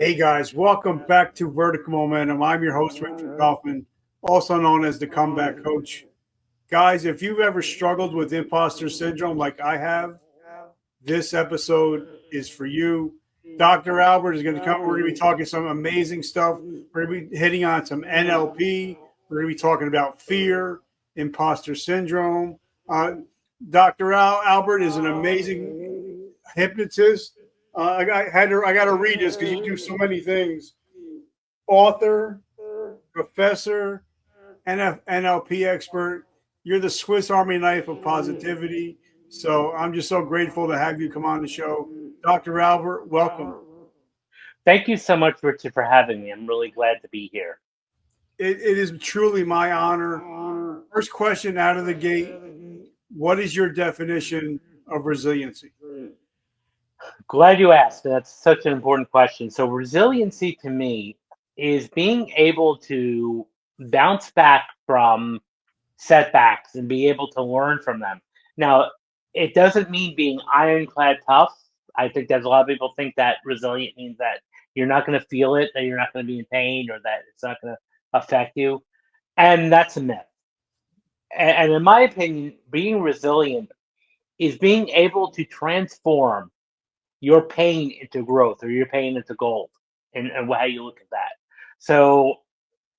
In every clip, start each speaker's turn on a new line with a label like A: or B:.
A: Hey guys, welcome back to Vertical Momentum. I'm your host, Richard Kaufman, also known as the Comeback Coach. Guys, if you've ever struggled with imposter syndrome like I have, this episode is for you. Dr. Albert is going to come. We're going to be talking some amazing stuff. We're going to be hitting on some NLP. We're going to be talking about fear, imposter syndrome. Uh, Dr. Albert is an amazing hypnotist. I got to read this because you do so many things. Author, professor, NLP expert. You're the Swiss Army knife of positivity. So I'm just so grateful to have you come on the show. Dr. Albert, welcome.
B: Thank you so much, Richard, for having me. I'm really glad to be here.
A: It is truly my honor. First question out of the gate. What is your definition of resiliency?
B: Glad you asked. That's such an important question. So, resiliency to me is being able to bounce back from setbacks and be able to learn from them. Now, it doesn't mean being ironclad tough. I think there's a lot of people think that resilient means that you're not going to feel it, that you're not going to be in pain, or that it's not going to affect you. And that's a myth. And in my opinion, being resilient is being able to transform your pain into growth or your pain into gold and how you look at that. So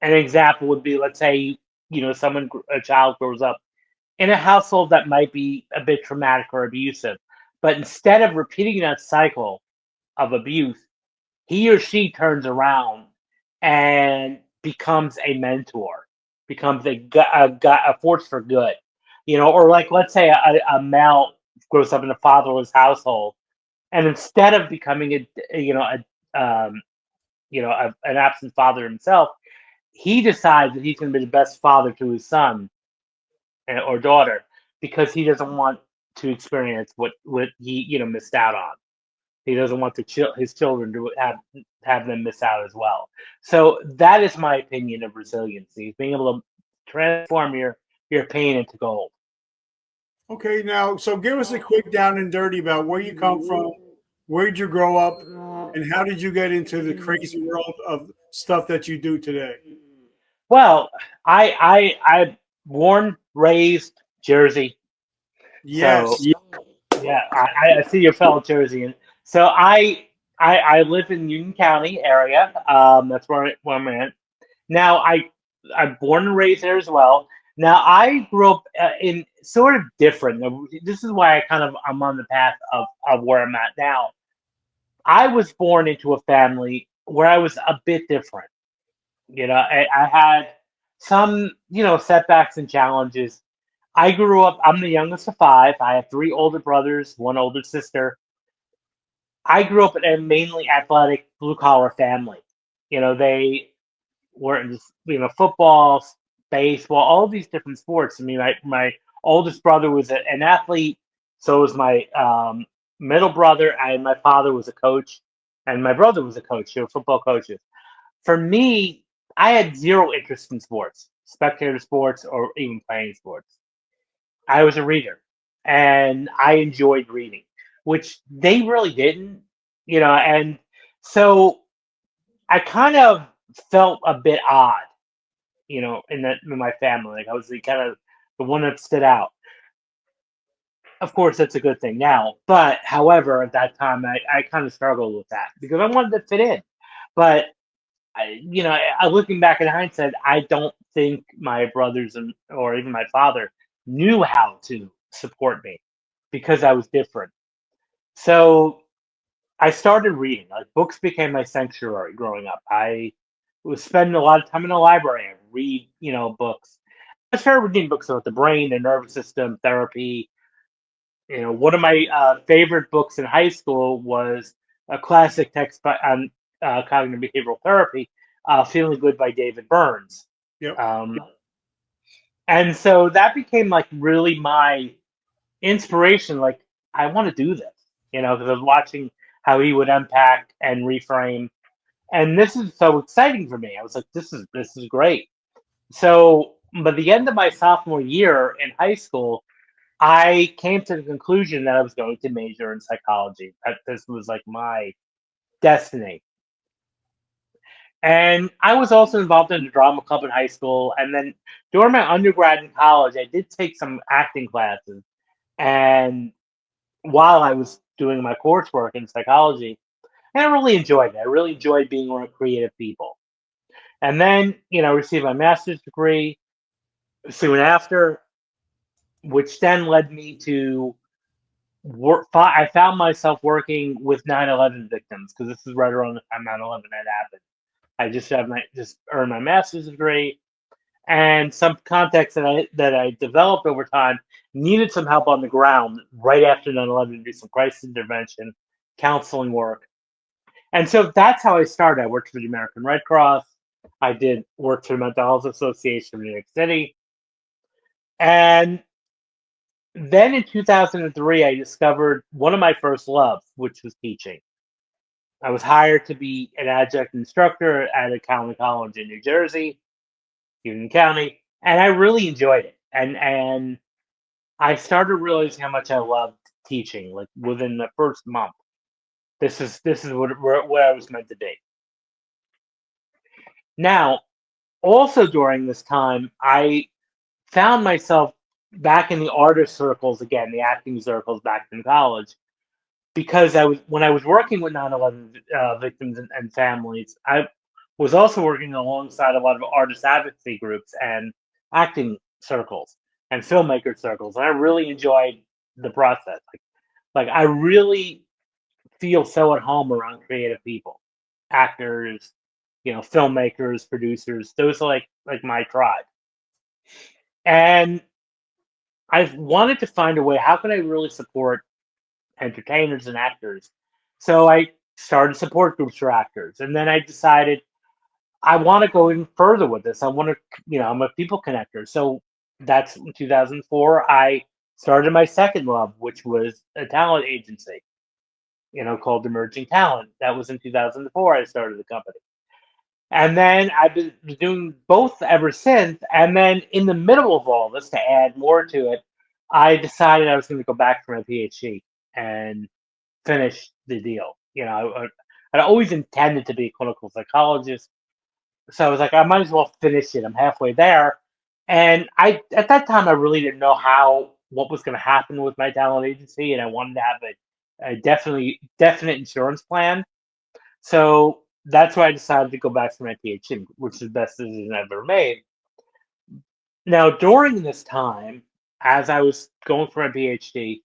B: an example would be, let's say, a child grows up in a household that might be a bit traumatic or abusive, but instead of repeating that cycle of abuse, he or she turns around and becomes a mentor, becomes a force for good. Or like, let's say a male grows up in a fatherless household, and instead of becoming an absent father himself, he decides that he's going to be the best father to his son or daughter because he doesn't want to experience what he missed out on. He doesn't want his children to have them miss out as well. So that is my opinion of resiliency: being able to transform your pain into gold.
A: Okay, now, so give us a quick down and dirty about where you come from, where did you grow up, and how did you get into the crazy world of stuff that you do today?
B: Well, I born raised Jersey, so
A: Yes.
B: yeah, I see your fellow Jersey. So I live in Union County area. That's where I'm at. Now I'm born and raised there as well. Now I grew up in sort of different. This is why I'm on the path of where I'm at now. I was born into a family where I was a bit different. I had some setbacks and challenges. I grew up. I'm the youngest of five. I have three older brothers, one older sister. I grew up in a mainly athletic blue collar family. They were in just, football, baseball, all these different sports. I mean, my oldest brother was an athlete, so was my middle brother, and my father was a coach, and my brother was a coach. They were football coaches. For me, I had zero interest in sports, spectator sports, or even playing sports. I was a reader, and I enjoyed reading, which they really didn't, and so I kind of felt a bit odd, in my family. Like I was the kind of the one that stood out. Of course, that's a good thing now, but however, at that time, I kind of struggled with that because I wanted to fit in. But looking back in hindsight, I don't think my brothers or even my father knew how to support me because I was different. So I started reading. Like books became my sanctuary growing up. I was spending a lot of time in the library and read, books. I started reading books about the brain, the nervous system, therapy. One of my favorite books in high school was a classic text on cognitive behavioral therapy, "Feeling Good" by David Burns.
A: Yep.
B: Um, and so that became like really my inspiration. Like I want to do this, because I was watching how he would unpack and reframe, and this is so exciting for me. I was like, this is great. So, by the end of my sophomore year in high school, I came to the conclusion that I was going to major in psychology. That this was like my destiny. And I was also involved in the drama club in high school. And then during my undergrad in college, I did take some acting classes. And while I was doing my coursework in psychology, and I really enjoyed it. I really enjoyed being around creative people. And then, received my master's degree soon after, which then led me to work. I found myself working with 9/11 victims because this is right around the time 9/11 had happened. I just earned my master's degree, and some context that I developed over time needed some help on the ground right after 9/11 to do some crisis intervention, counseling work, and so that's how I started. I worked for the American Red Cross. I did work for the Mental Health Association of New York City, and then in 2003, I discovered one of my first loves, which was teaching. I was hired to be an adjunct instructor at a county college in New Jersey, Union County, and I really enjoyed it. And I started realizing how much I loved teaching, like within the first month. This is what I was meant to be. Now, also during this time, I found myself back in the artist circles again, the acting circles back in college, because when I was working with 9/11 victims and families, I was also working alongside a lot of artist advocacy groups and acting circles and filmmaker circles, and I really enjoyed the process. Like I really feel so at home around creative people, actors, filmmakers, producers. Those are like my tribe, and I've wanted to find a way. How can I really support entertainers and actors? So I started support groups for actors, and then I decided I want to go even further with this. I want to, I'm a people connector. So that's in 2004. I started my second love, which was a talent agency, called Emerging Talent. That was in 2004. I started the company. And then I've been doing both ever since. And then in the middle of all this, to add more to it, I decided I was going to go back for my PhD and finish the deal. I'd always intended to be a clinical psychologist, so I was like, I might as well finish it. I'm halfway there, and I at that time I really didn't know what was going to happen with my talent agency, and I wanted to have a definite insurance plan. So that's why I decided to go back to my PhD, which is the best decision I've ever made. Now, during this time, as I was going for my PhD,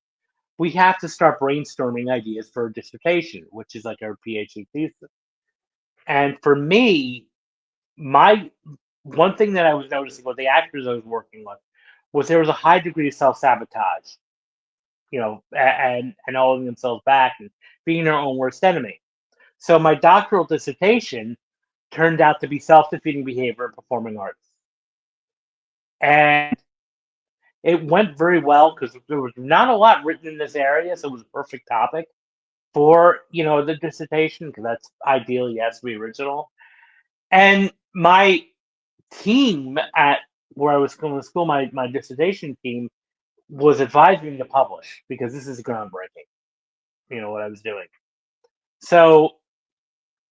B: we have to start brainstorming ideas for a dissertation, which is like our PhD thesis. And for me, my one thing that I was noticing with the actors I was working with was there was a high degree of self sabotage, and holding themselves back and being their own worst enemy. So my doctoral dissertation turned out to be self defeating behavior in performing arts, and it went very well because there was not a lot written in this area, so it was a perfect topic for the dissertation because that's ideally has to be original. And my team at where I was going to school, my dissertation team was advising me to publish because this is groundbreaking, what I was doing. So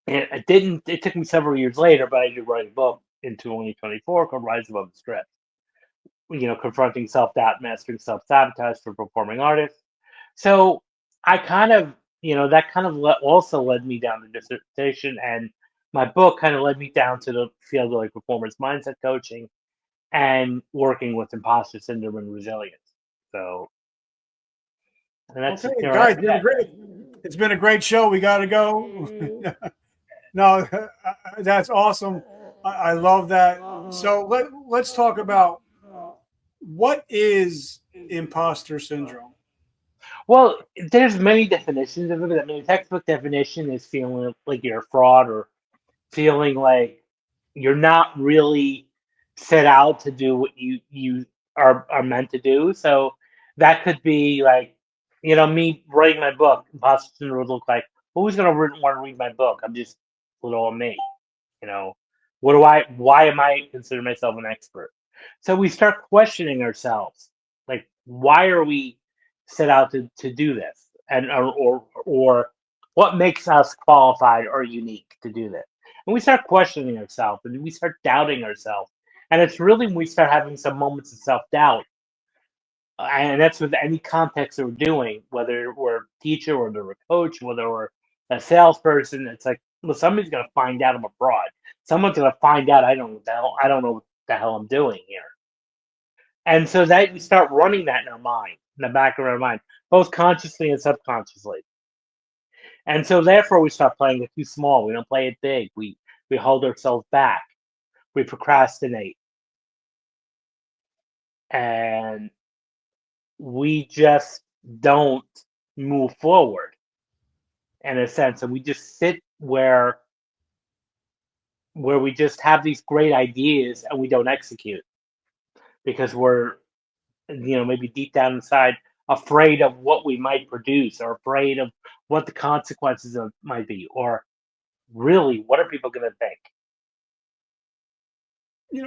B: it didn't, it took me several years later, but I did write a book in 2024 called Rise Above the Strip, confronting self doubt, mastering self sabotage for performing artists. So I kind of, that kind of also led me down the dissertation, and my book kind of led me down to the field of like performance mindset coaching and working with imposter syndrome and resilience. So, and that's
A: Okay,
B: you know,
A: guys, it's been a great show. We got to go. No, that's awesome. I love that. So let's talk about what is imposter syndrome.
B: well, there's many definitions of it. I mean, the textbook definition is feeling like you're a fraud or feeling like you're not really set out to do what you are meant to do. So that could be like, me writing my book. Imposter syndrome would look like, who's gonna want to read my book? I'm just little old me. You know, why am I consider myself an expert? So we start questioning ourselves, like, why are we set out to do this? And or what makes us qualified or unique to do this? and we start questioning ourselves, and we start doubting ourselves. And it's really when we start having some moments of self doubt, and that's with any context that we're doing, whether we're a teacher, whether we're a coach, whether we're a salesperson. It's like, well, somebody's gonna find out I'm a fraud. Someone's gonna find out I don't know what the hell I'm doing here. And so that we start running that in our mind, in the back of our mind, both consciously and subconsciously. And so therefore we start playing it too small. We don't play it big. We hold ourselves back. We procrastinate. And we just don't move forward in a sense. And we just sit where we just have these great ideas and we don't execute because we're, maybe deep down inside afraid of what we might produce, or afraid of what the consequences of might be, or really what are people going to think.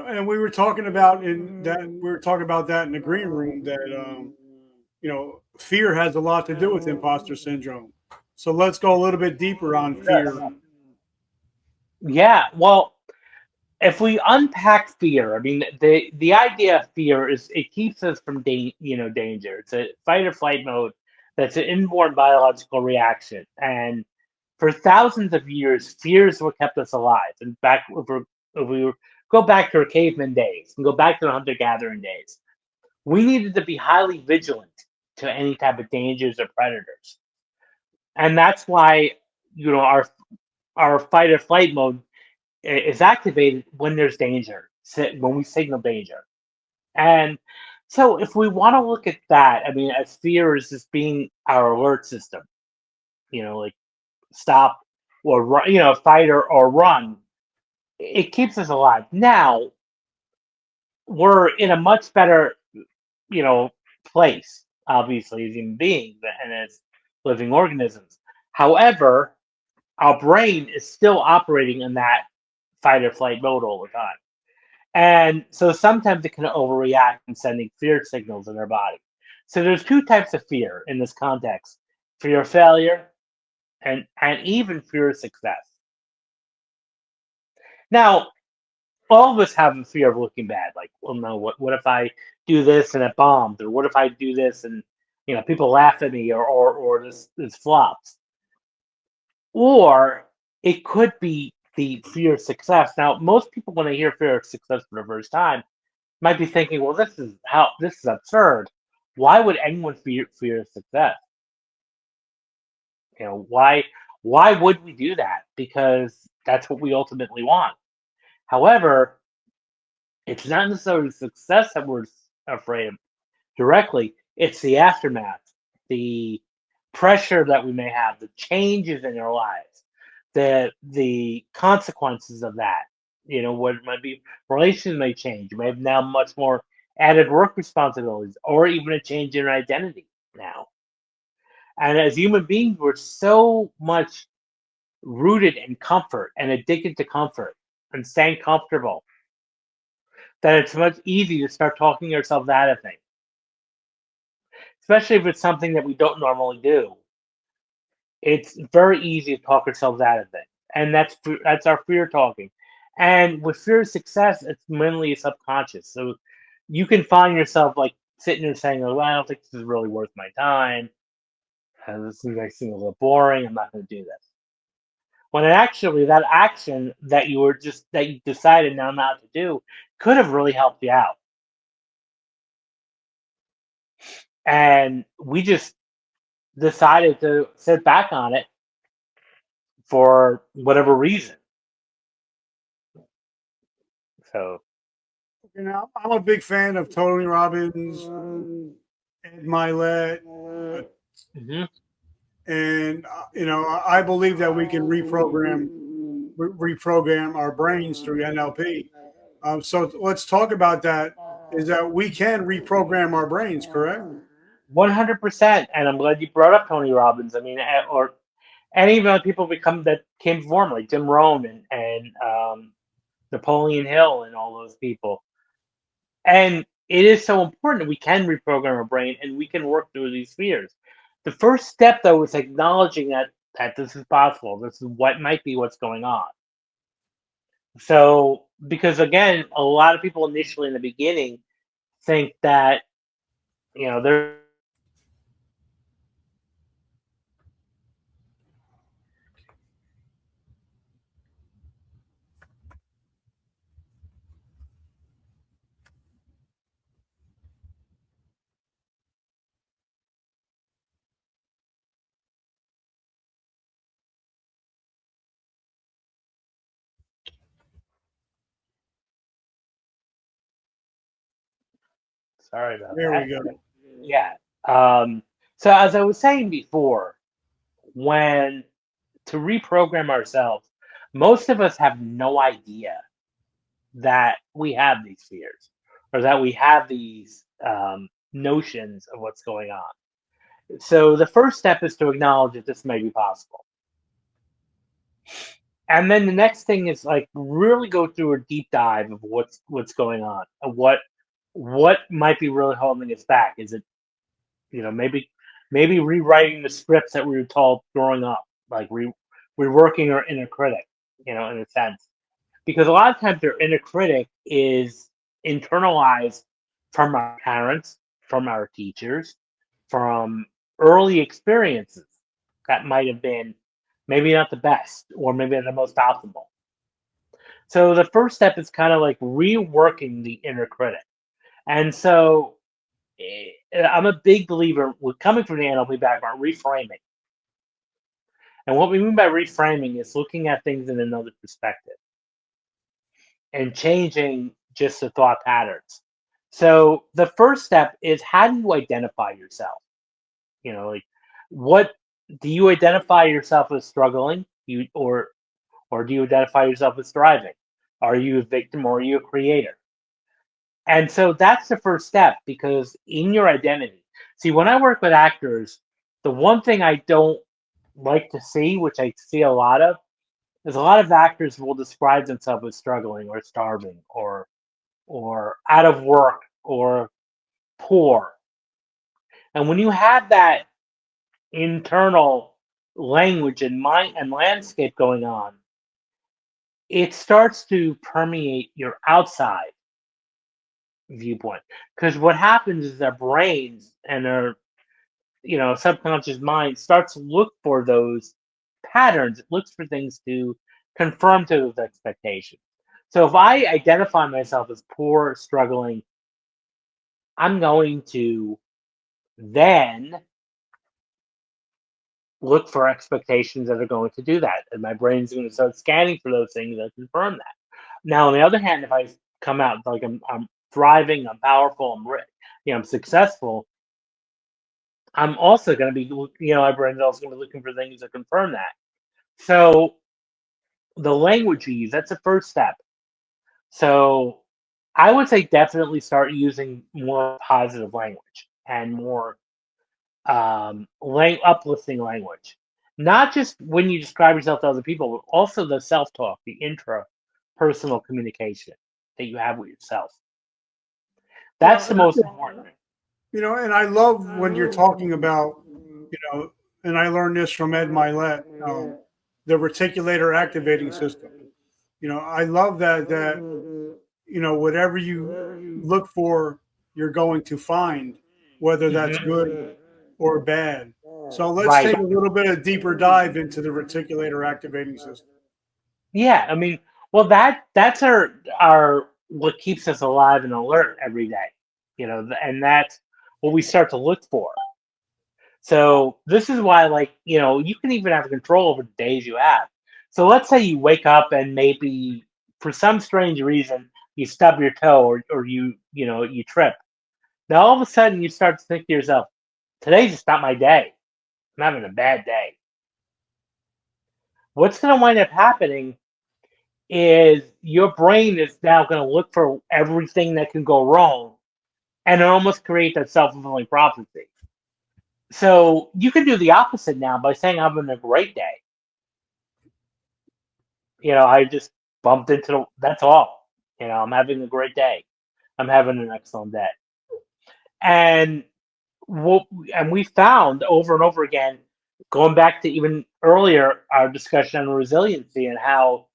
A: And we were talking about that in the green room that fear has a lot to do with imposter syndrome. So let's go a little bit deeper on fear.
B: Yeah, well, if we unpack fear, I mean, the idea of fear is it keeps us from danger. It's a fight or flight mode. That's an inborn biological reaction, and for thousands of years, fear is what kept us alive. And back if we go back to our caveman days and go back to the hunter gathering days, we needed to be highly vigilant to any type of dangers or predators, and that's why our fight or flight mode is activated when there's danger, when we signal danger. And so, if we want to look at that, I mean, as fear is just being our alert system, like stop or run, fight or run, it keeps us alive. Now, we're in a much better, you know, place, obviously, as human beings and as living organisms. However, our brain is still operating in that fight or flight mode all the time. And so sometimes it can overreact and sending fear signals in our body. So there's two types of fear in this context: fear of failure and even fear of success. Now, all of us have a fear of looking bad. Like, well, no, what if I do this and it bombs, or what if I do this and people laugh at me, or this flops, or it could be the fear of success. Now, most people when they hear fear of success for the first time might be thinking, well, this is absurd. Why would anyone fear success? Why would we do that? Because that's what we ultimately want. However, it's not necessarily success that we're afraid of directly. It's the aftermath, the pressure that we may have, the changes in our lives, the consequences of that. What it might be, relations may change. You may have now much more added work responsibilities, or even a change in identity now. And as human beings, we're so much rooted in comfort and addicted to comfort and staying comfortable that it's much easier to start talking ourselves out of things, especially if it's something that we don't normally do. It's very easy to talk ourselves out of it, and that's our fear talking. And with fear of success, it's mainly subconscious. So you can find yourself like sitting there saying, "Oh, well, I don't think this is really worth my time. This makes me a little boring. I'm not going to do this." When actually that action that you decided now not to do could have really helped you out, and we just decided to sit back on it for whatever reason. So.
A: I'm a big fan of Tony Robbins, Ed Milet, uh,
B: Mhm.
A: and I believe that we can reprogram our brains through NLP. So let's talk about that. Is that we can reprogram our brains, correct?
B: 100%, and I'm glad you brought up Tony Robbins. I mean, or any of the people become that came before him, like Jim Rohn and Napoleon Hill and all those people. And it is so important that we can reprogram our brain and we can work through these fears. The first step, though, is acknowledging that this is possible. This is what might be what's going on. So, because again, a lot of people initially in the beginning think that, they're sorry about
A: There
B: that.
A: we go.
B: Yeah. Um, so as I was saying before, when to reprogram ourselves, most of us have no idea that we have these fears or that we have these notions of what's going on. So the first step is to acknowledge that this may be possible. And then the next thing is like really go through a deep dive of what's going on, of what might be really holding us back. Is it, maybe rewriting the scripts that we were told growing up, like reworking our inner critic, in a sense, because a lot of times their inner critic is internalized from our parents, from our teachers, from early experiences that might have been maybe not the best or maybe not the most optimal. So the first step is kind of like reworking the inner critic. And so I'm a big believer with coming from the NLP background, reframing. And what we mean by reframing is looking at things in another perspective and changing just the thought patterns. So the first step is, how do you identify yourself? Like, what do you identify yourself as struggling? Or do you identify yourself as thriving? Are you a victim or are you a creator? And so that's the first step, because in your identity, see, when I work with actors, the one thing I don't like to see, which I see a lot of, is a lot of actors will describe themselves as struggling or starving or out of work or poor. And when you have that internal language and mind and landscape going on, it starts to permeate your outside viewpoint. Because what happens is our brains and our subconscious mind starts to look for those patterns. It looks for things to conform to those expectations. So if I identify myself as poor, struggling, I'm going to then look for expectations that are going to do that. And my brain's going to start scanning for those things that confirm that. Now, on the other hand, if I come out like I'm thriving, I'm powerful, I'm rich, I'm successful, I'm also going to be, my brain's also going to be looking for things that confirm that. So the language you use, that's the first step. So I would say definitely start using more positive language and more uplifting language. Not just when you describe yourself to other people, but also the self talk, the intrapersonal communication that you have with yourself.
A: You know,
B: That's the most important.
A: and I love when you're talking about, you know, and I learned this from Ed Milet, the reticular activating system. I love that whatever you look for, you're going to find, whether that's good
B: Hmm.
A: or bad. So let's
B: Right.
A: take a little bit of deeper dive into the reticular activating system.
B: Yeah. I mean, well, that's our what keeps us alive and alert every day. And that's what we start to look for. So this is why, like, you can even have control over the days you have. So let's say you wake up and maybe for some strange reason you stub your toe or you trip. Now all of a sudden you start to think to yourself, today's just not my day. I'm having a bad day. What's going to wind up happening is your brain is now going to look for everything that can go wrong, and it almost creates that self-fulfilling prophecy. So you can do the opposite now by saying, I'm having a great day. I just bumped into that's all. I'm having a great day. I'm having an excellent day. And what and we found over and over again, going back to even earlier our discussion on resiliency and how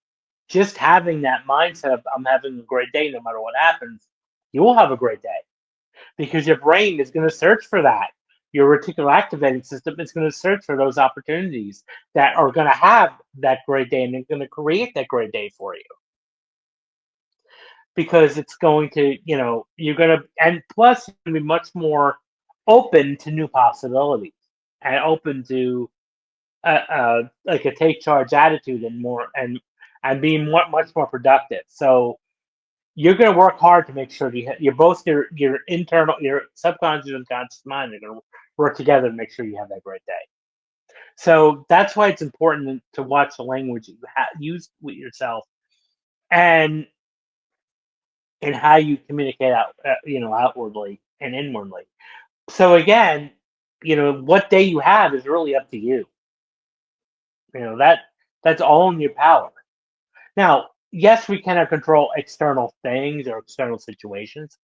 B: just having that mindset of I'm having a great day no matter what happens, you will have a great day because your brain is going to search for that. Your reticular activating system is going to search for those opportunities that are going to have that great day and they're going to create that great day for you because it's going to, you're going to, and plus, you're going to be much more open to new possibilities and open to like a take charge attitude and more and being much more productive. So you're going to work hard to make sure you're both your internal, your subconscious and conscious mind are going to work together to make sure you have that great day. So that's why it's important to watch the language you use with yourself and how you communicate out, outwardly and inwardly. So again, what day you have is really up to you. That's all in your power. Now, yes, we cannot control external things or external situations.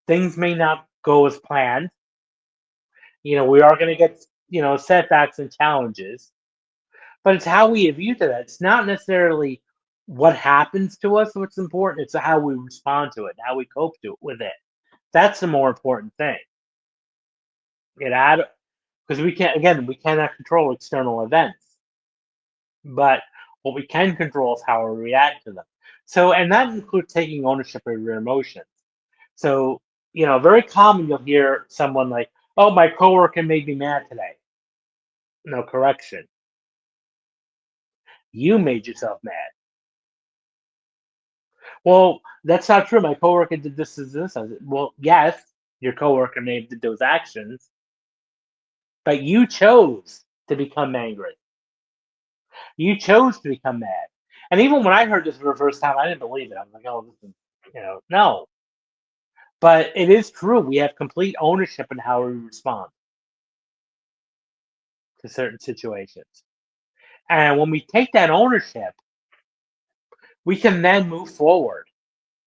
B: Things may not go as planned. We are going to get, setbacks and challenges, but it's how we view to that. It's not necessarily what happens to us what's important. It's how we respond to it, how we cope with it. That's the more important thing. Because we cannot control external events, but what we can control is how we react to them. So, and that includes taking ownership of your emotions. So, very common you'll hear someone like, "Oh, my coworker made me mad today." No, correction. You made yourself mad. Well, that's not true. My coworker did this, this. I said, well, yes, your coworker may have did those actions, but you chose to become angry. You chose to become mad. And even when I heard this for the first time, I didn't believe it. I was like, "Oh, this is, no." But it is true. We have complete ownership in how we respond to certain situations. And when we take that ownership, we can then move forward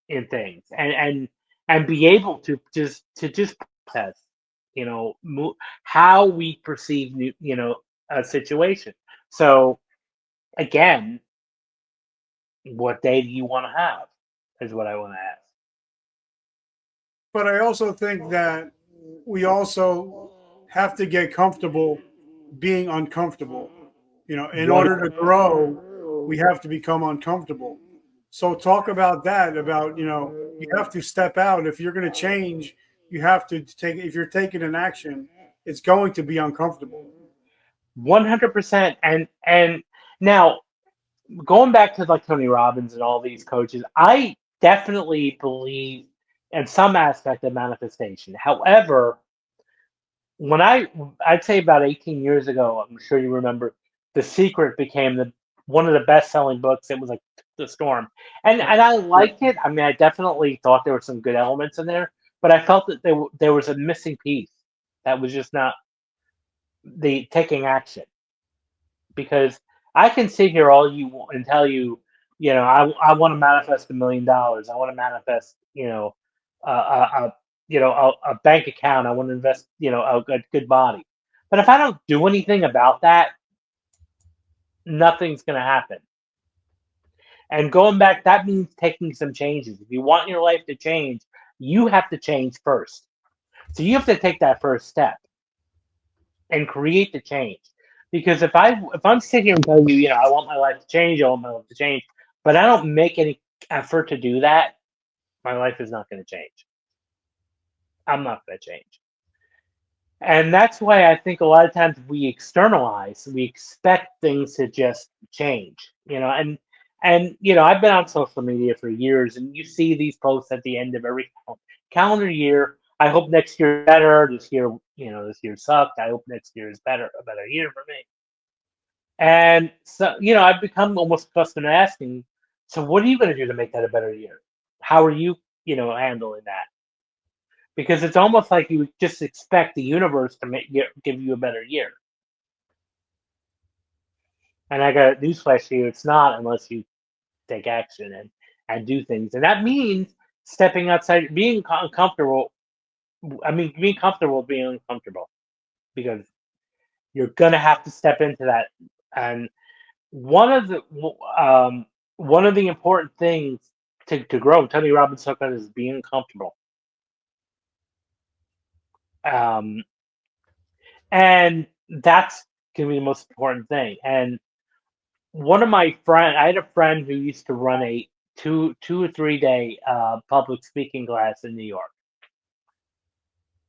B: in things and be able to just process, how we perceive a situation. So again, what day do you want to have? Is what I want to ask.
A: But I also think that we also have to get comfortable being uncomfortable. In
B: One
A: order to grow, we have to become uncomfortable. So talk about that. About you have to step out. If you're going to change, you have to take. If you're taking an action, it's going to be uncomfortable.
B: 100%. And now going back to like Tony Robbins and all these coaches, I definitely believe in some aspect of manifestation. However, when I'd say about 18 years ago, I'm sure you remember, The Secret became one of the best selling books. It was like the storm, and I liked it. I mean, I definitely thought there were some good elements in there, but I felt that there was a missing piece that was just not the taking action. Because I can sit here all you want and tell you, I want to manifest $1 million. I want to manifest, a a bank account. I want to invest, a good body. But if I don't do anything about that, nothing's going to happen. And going back, that means taking some changes. If you want your life to change, you have to change first. So you have to take that first step and create the change. Because if I'm sitting here and telling you, I want my life to change, I want my life to change, but I don't make any effort to do that, my life is not going to change. I'm not going to change. And that's why I think a lot of times we externalize, we expect things to just change, and I've been on social media for years, and you see these posts at the end of every calendar year. I hope next year is better. This year sucked. I hope next year is a better year for me. And so, I've become almost accustomed to asking, so what are you going to do to make that a better year? How are you, handling that? Because it's almost like you just expect the universe to give you a better year. And I got a newsflash for you: it's not unless you take action and do things, and that means stepping outside, being uncomfortable. I mean, being comfortable with being uncomfortable, because you're gonna have to step into that. And one of the one of the important things to grow, Tony Robbins talked about, is being comfortable. Um, and that's going to be the most important thing. And one of my friend, I had a friend who used to run a two or 3 day public speaking class in New York.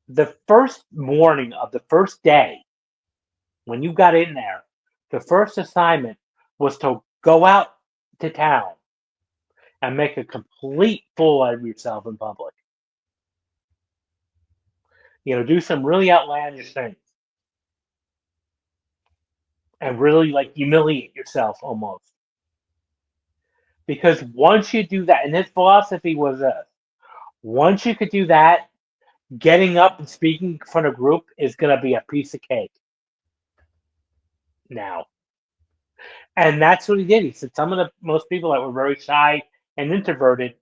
B: The first morning of the first day, when you got in there, the first assignment was to go out to town and make a complete fool out of yourself in public. Do some really outlandish things and really like humiliate yourself almost. Because once you do that, and his philosophy was this: once you could do that, getting up and speaking in front of a group is going to be a piece of cake now. And that's what he did. He said some of the most people that were very shy and introverted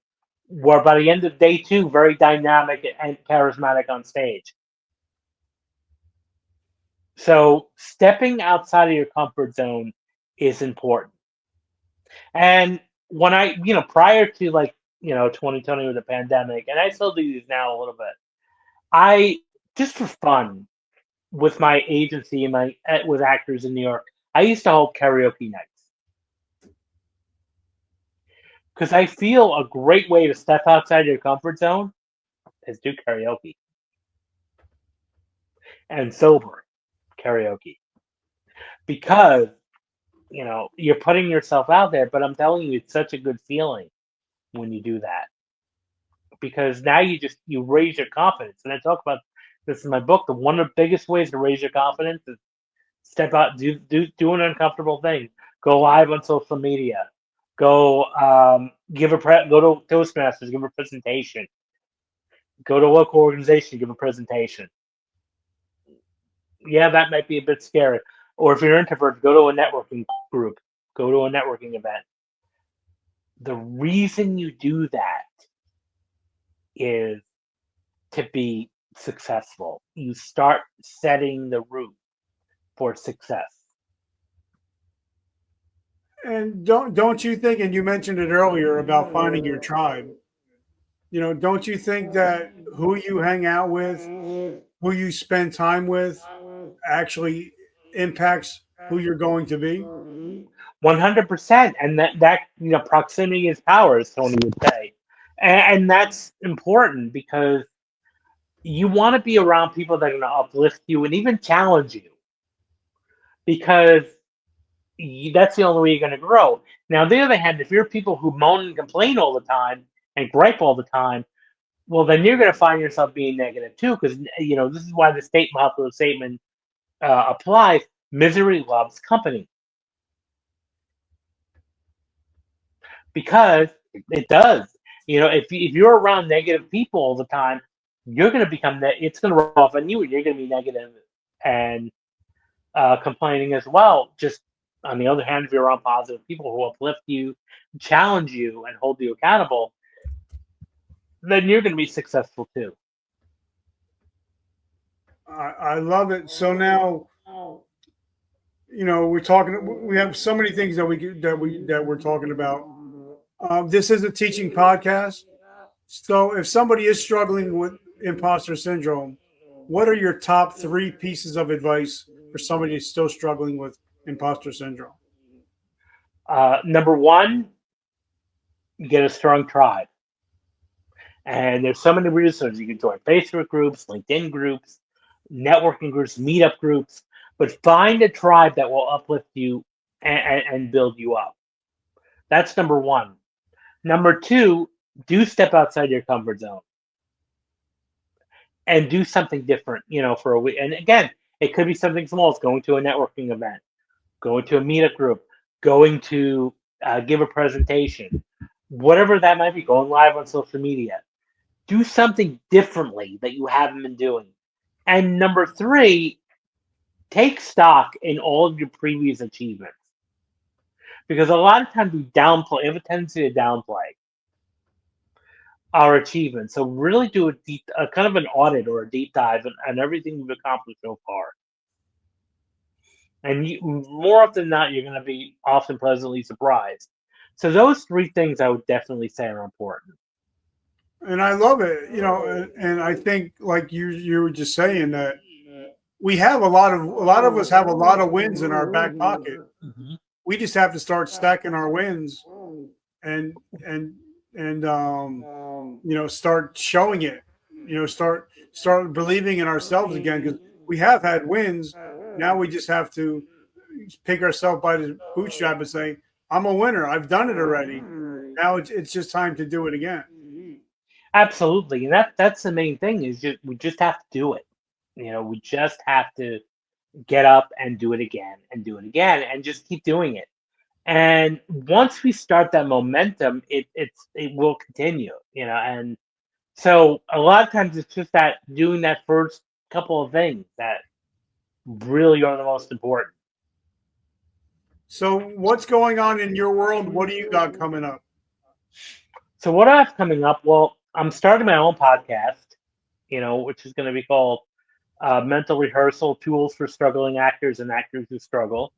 B: were, by the end of day 2, very dynamic and charismatic on stage. So stepping outside of your comfort zone is important. And when prior to 2020 with the pandemic, and I still do these now a little bit, I, just for fun, with my agency and with actors in New York, I used to hold karaoke nights. Because I feel a great way to step outside your comfort zone is do karaoke. And sober karaoke. Because, you're putting yourself out there, but I'm telling you, it's such a good feeling when you do that. Because now you raise your confidence. And I talk about this in my book. One of the biggest ways to raise your confidence is step out, do an uncomfortable thing. Go live on social media. Go go to Toastmasters, give a presentation. Go to a local organization, give a presentation. Yeah, that might be a bit scary. Or if you're an introvert, go to a networking group. Go to a networking event. The reason you do that is to be successful. You start setting the route for success.
A: And don't you think? And you mentioned it earlier about finding your tribe. Don't you think that who you hang out with, who you spend time with, actually impacts who you're going to be?
B: 100%. And that proximity is power, as Tony would say. And that's important because you want to be around people that are going to uplift you and even challenge you, because that's the only way you're going to grow. Now, on the other hand, if you're people who moan and complain all the time and gripe all the time, well, then you're going to find yourself being negative too, because this is why the popular statement applies: misery loves company. Because it does. If you're around negative people all the time, you're going to become that. It's going to rub off on you, and you're going to be negative and complaining as well. Just on the other hand, if you're around positive people who uplift you, challenge you, and hold you accountable, then you're going to be successful too.
A: I love it. So now, we're talking. We have so many things that we're talking about. This is a teaching podcast. So if somebody is struggling with imposter syndrome, what are your top 3 pieces of advice for somebody who's still struggling with imposter syndrome?
B: Number one, get a strong tribe. And there's so many resources. You can join Facebook groups, LinkedIn groups, networking groups, meetup groups, but find a tribe that will uplift you and build you up. That's number one. Number two, do step outside your comfort zone and do something different, for a week. And again, it could be something small. It's going to a networking event, going to a meetup group, going to give a presentation, whatever that might be, going live on social media. Do something differently that you haven't been doing. And number three, take stock in all of your previous achievements. Because a lot of times we have a tendency to downplay our achievements. So really do a kind of an audit or a deep dive on everything you've accomplished so far. And more often than not, you're going to be often pleasantly surprised. So those three things I would definitely say are important.
A: And I love it, and I think like you were just saying that we have a lot of us have a lot of wins in our back pocket.
B: Mhm.
A: We just have to start stacking our wins and and and start showing it. Start believing in ourselves again because we have had wins. Now we just have to pick ourselves by the bootstrap and say, "I'm a winner. I've done it already. Now it's just time to do it again."
B: Absolutely, and that's the main thing is we just have to do it. We just have to get up and do it again and do it again and just keep doing it. And once we start that momentum, it will continue. And so a lot of times it's just that doing that first couple of things that really are the most important.
A: So, what's going on in your world? What do you got coming up?
B: So what I have coming up? Well, I'm starting my own podcast, which is going to be called Mental Rehearsal Tools for Struggling Actors and Actors Who Struggle.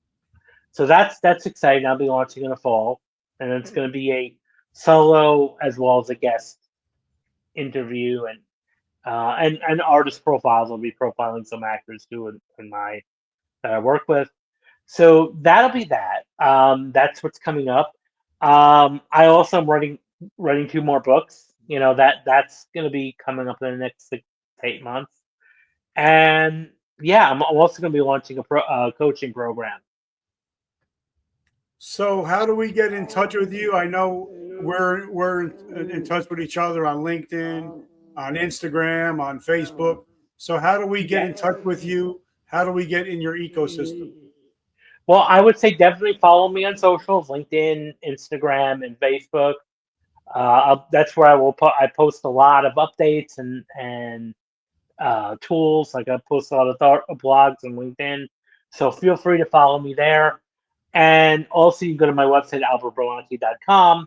B: So that's exciting. I'll be launching in the fall, and it's going to be a solo as well as a guest interview and artist profiles. I'll be profiling some actors too in my that I work with. So that'll be that. That's what's coming up. I also am writing two more books. That's going to be coming up in the next 6 to 8 months. And yeah, I'm also going to be launching a coaching program.
A: So, how do we get in touch with you? I know we're in touch with each other on LinkedIn, on Instagram, on Facebook. So, how do we get
B: Yeah.
A: in touch with you? How do we get in your ecosystem?
B: Well, I would say definitely follow me on socials, LinkedIn, Instagram, and Facebook. That's where I post a lot of updates and tools. Like I post a lot of blogs on LinkedIn. So feel free to follow me there. And also you can go to my website, albertbramante.com.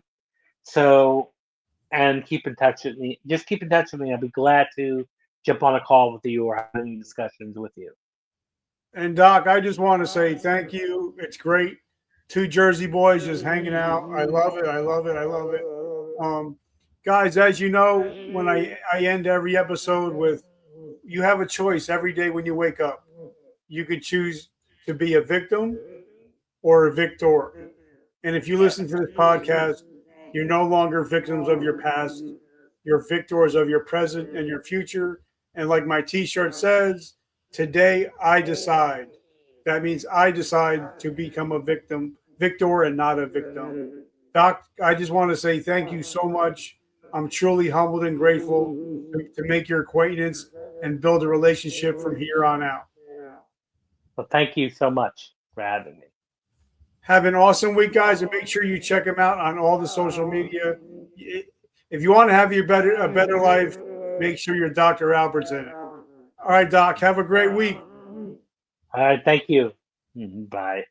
B: So, and keep in touch with me. Just keep in touch with me. I'll be glad to jump on a call with you or have any discussions with you.
A: And Doc, I just want to say thank you. It's great. Two Jersey boys just hanging out. I love it. I love it. I love it. Um, Guys, as you know, when I end every episode with, you have a choice every day when you wake up. You can choose to be a victim or a victor. And if you listen to this podcast, you're no longer victims of your past. You're victors of your present and your future. And like my t shirt says, today I decide. That means I decide to become a victor, and not a victim. Doc, I just want to say thank you so much. I'm truly humbled and grateful to make your acquaintance and build a relationship from here on out.
B: Well, thank you so much for having me.
A: Have an awesome week, guys, and make sure you check them out on all the social media. If you want to have a better life, make sure your Dr. Albert's in it. All right, Doc. Have a great week.
B: All right, thank you. Bye.